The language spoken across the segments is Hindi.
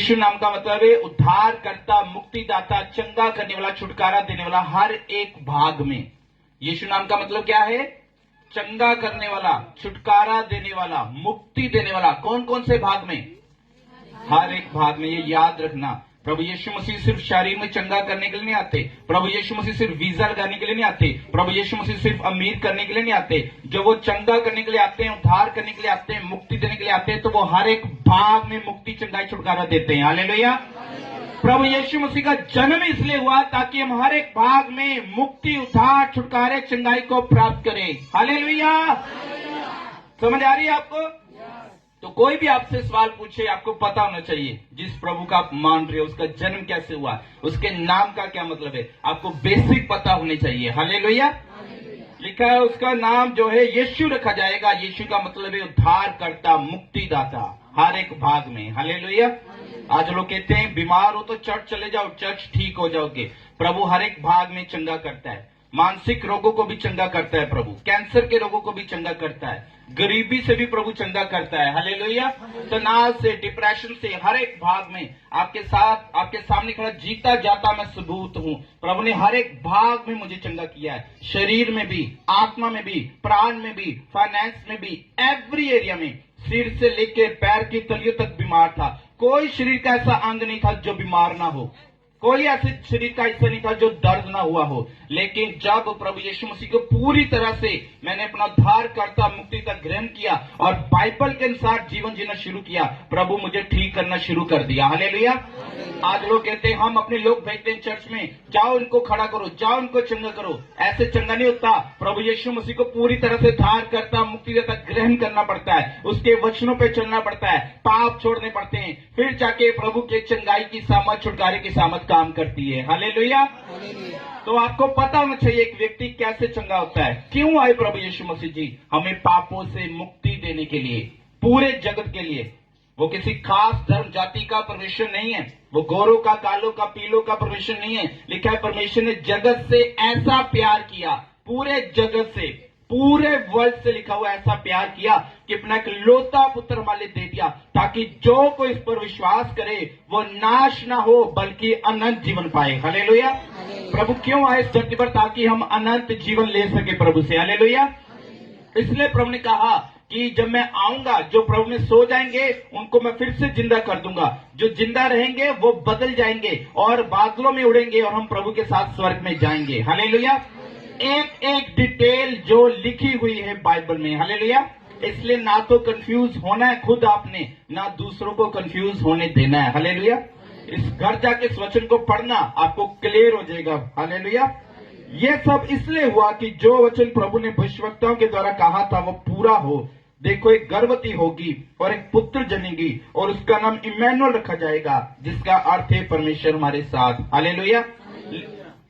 यीशु नाम का मतलब है उद्धार करता, मुक्तिदाता, चंगा करने वाला, छुटकारा देने वाला। हर एक भाग में यीशु नाम का मतलब क्या है? चंगा करने वाला, छुटकारा देने वाला, मुक्ति देने वाला। कौन कौन से भाग में? हर एक भाग में। ये याद रखना, प्रभु यीशु मसीह सिर्फ शरीर में चंगा करने के लिए नहीं आते। प्रभु यीशु मसीह सिर्फ वीजा लगाने के लिए नहीं आते। प्रभु यीशु मसीह सिर्फ अमीर करने के लिए नहीं आते। जो वो चंगा करने के लिए आते हैं, उद्धार करने के लिए आते हैं, मुक्ति देने के लिए आते हैं, तो वो हर एक भाग में मुक्ति, चंगाई, छुटकारा देते हैं। हालेलुया। प्रभु यीशु मसीह का जन्म इसलिए हुआ ताकि हम हर एक भाग में मुक्ति, उद्धार, छुटकारे, चंगाई को प्राप्त करें। हालेलुया। समझ आ रही है आपको? तो कोई भी आपसे सवाल पूछे, आपको पता होना चाहिए जिस प्रभु का आप मान रहे हो उसका जन्म कैसे हुआ, उसके नाम का क्या मतलब है, आपको बेसिक पता होने चाहिए। हालेलुया। लिखा है उसका नाम जो है यीशु रखा जाएगा। यीशु का मतलब है उद्धार करता, मुक्तिदाता, हर एक भाग में। हालेलुया। आज लोग कहते हैं बीमार हो तो चर्च चले जाओ, चर्च ठीक हो जाओगे। प्रभु हर एक भाग में चंगा करता है। मानसिक रोगों को भी चंगा करता है प्रभु, कैंसर के रोगों को भी चंगा करता है, गरीबी से भी प्रभु चंगा करता है। हालेलुया। तनाव से, डिप्रेशन से, हर एक भाग में आपके साथ, आपके सामने खड़ा जीता जाता मैं सबूत हूँ। प्रभु ने हर एक भाग में मुझे चंगा किया है, शरीर में भी, आत्मा में भी, प्राण में भी, फाइनेंस में भी, एवरी एरिया में। सिर से लेकर पैर की तलियों तक बीमार था। कोई शरीर का ऐसा अंग नहीं था जो बीमार ना हो, कोई ऐसे शरीर का हिस्सा नहीं था जो दर्द ना हुआ हो। लेकिन जब प्रभु यीशु मसीह को पूरी तरह से मैंने अपना उद्धार करता, मुक्ति तक ग्रहण किया और बाइबल के अनुसार जीवन जीना शुरू किया, प्रभु मुझे ठीक करना शुरू कर दिया। हालेलुया। आज लोग कहते हैं, हम अपने लोग भेजते हैं चर्च में, जाओ इनको खड़ा करो, जाओ इनको चंगा करो। ऐसे चंगा नहीं होता। प्रभु यीशु मसीह को पूरी तरह से उद्धार करता, मुक्ति तक ग्रहण करना पड़ता है, उसके वचनों पे चलना पड़ता है, पाप छोड़ने पड़ते हैं, फिर जाके प्रभु के चंगाई की सामर्थ, छुटकारे की सामर्थ काम करती है। हालेलुया। तो आपको पता होना चाहिए एक व्यक्ति कैसे चंगा होता है। क्यों आए प्रभु यीशु मसीह जी? हमें पापों से मुक्ति देने के लिए, पूरे जगत के लिए। वो किसी खास धर्म जाति का परमेश्वर नहीं है, वो गोरों का, कालों का, पीलों का परमेश्वर नहीं है। लिखा है परमेश्वर ने जगत से ऐसा प्यार किया, पूरे जगत से, पूरे वर्ल्ड से लिखा हुआ ऐसा प्यार किया कि अपना एक लौता पुत्र हमारे दे दिया, ताकि जो कोई इस पर विश्वास करे वो नाश ना हो बल्कि अनंत जीवन पाए। हालेलुया। प्रभु क्यों आए इस धरती पर? ताकि हम अनंत जीवन ले सके प्रभु से। हालेलुया। इसलिए प्रभु ने कहा कि जब मैं आऊंगा, जो प्रभु में सो जाएंगे उनको मैं फिर से जिंदा कर दूंगा, जो जिंदा रहेंगे वो बदल जाएंगे और बादलों में उड़ेंगे और हम प्रभु के साथ स्वर्ग में जाएंगे। हालेलुया। एक एक डिटेल जो लिखी हुई है बाइबल में। हालेलुया। इसलिए ना तो कंफ्यूज होना है खुद आपने, ना दूसरों को कंफ्यूज होने देना है। हालेलुया। इस घर जाके इस वचन को पढ़ना, आपको क्लियर हो जाएगा। हालेलुया। ये सब इसलिए हुआ कि जो वचन प्रभु ने भविष्यवक्ताओं के द्वारा कहा था वो पूरा हो। देखो, एक गर्भवती होगी और एक पुत्र जनेगी और उसका नाम इम्मानुएल रखा जाएगा, जिसका अर्थ है परमेश्वर हमारे साथ। हालेलुया।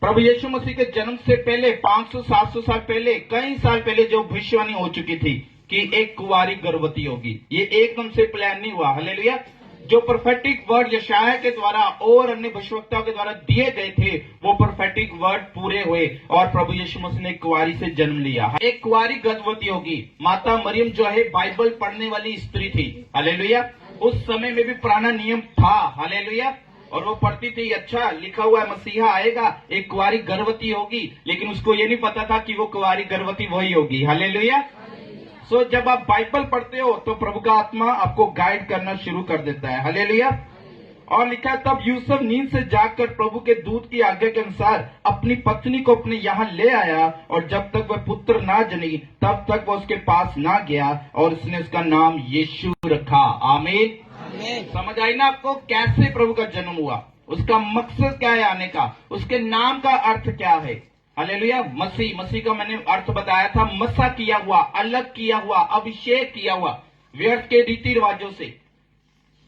प्रभु यीशु मसीह के जन्म से पहले 500-700 साल पहले, कई साल पहले जो भविष्यवाणी हो चुकी थी कि एक कुंवारी गर्भवती होगी, ये एकदम से प्लान नहीं हुआ। हालेलुया। जो प्रोफेटिक वर्ड यशायाह के द्वारा और अन्य भविष्यवक्ताओं के द्वारा दिए गए थे, वो प्रोफेटिक वर्ड पूरे हुए और प्रभु यीशु मसीह ने एक कुंवारी से जन्म लिया। एक कुंवारी गर्भवती होगी। माता मरियम जो है बाइबल पढ़ने वाली स्त्री थी। हालेलुया। उस समय में भी पुराना नियम था। हालेलुया। और वो पढ़ती थी, अच्छा लिखा हुआ है मसीहा आएगा, एक कुंवारी गर्भवती होगी, लेकिन उसको ये नहीं पता था कि वो कुंवारी गर्भवती वही होगी। हालेलुया। सो जब आप बाइबल पढ़ते हो तो प्रभु का आत्मा आपको गाइड करना शुरू कर देता है। हालेलुया। और लिखा है, तब यूसुफ नींद से जागकर प्रभु के दूत की आज्ञा के अनुसार अपनी पत्नी को अपने यहाँ ले आया, और जब तक वह पुत्र ना जनी तब तक वह उसके पास ना गया, और उसने उसका नाम यीशु रखा। आमीन। समझ आई ना आपको कैसे प्रभु का जन्म हुआ, उसका मकसद क्या है आने का, उसके नाम का अर्थ क्या है। हालेलुया। मसीह का मैंने अर्थ बताया था, मसा किया हुआ, अलग किया हुआ, अभिषेक किया हुआ, व्यर्थ के रीति रिवाजों से,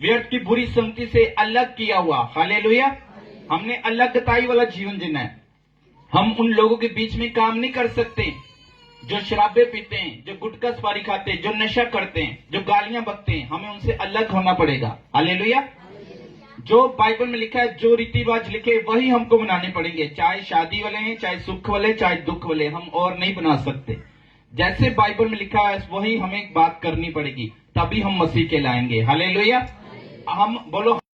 व्यर्थ की बुरी संगति से अलग किया हुआ। हालेलुया। हमने अलगताई वाला जीवन जीना है। हम उन लोगों के बीच में काम नहीं कर सकते जो शराबे पीते हैं, जो गुटखा सुपारी खाते हैं, जो नशा करते हैं, जो गालियां बकते हैं। हमें उनसे अलग होना पड़ेगा। हालेलुया। जो बाइबल में लिखा है, जो रीति रिवाज लिखे वही हमको बनाने पड़ेंगे, चाहे शादी वाले हैं, चाहे सुख वाले, चाहे दुख वाले, हम और नहीं बना सकते। जैसे बाइबल में लिखा है वही हमें बात करनी पड़ेगी, तभी हम मसीह के लाएंगे। हालेलुया। हम बोलो।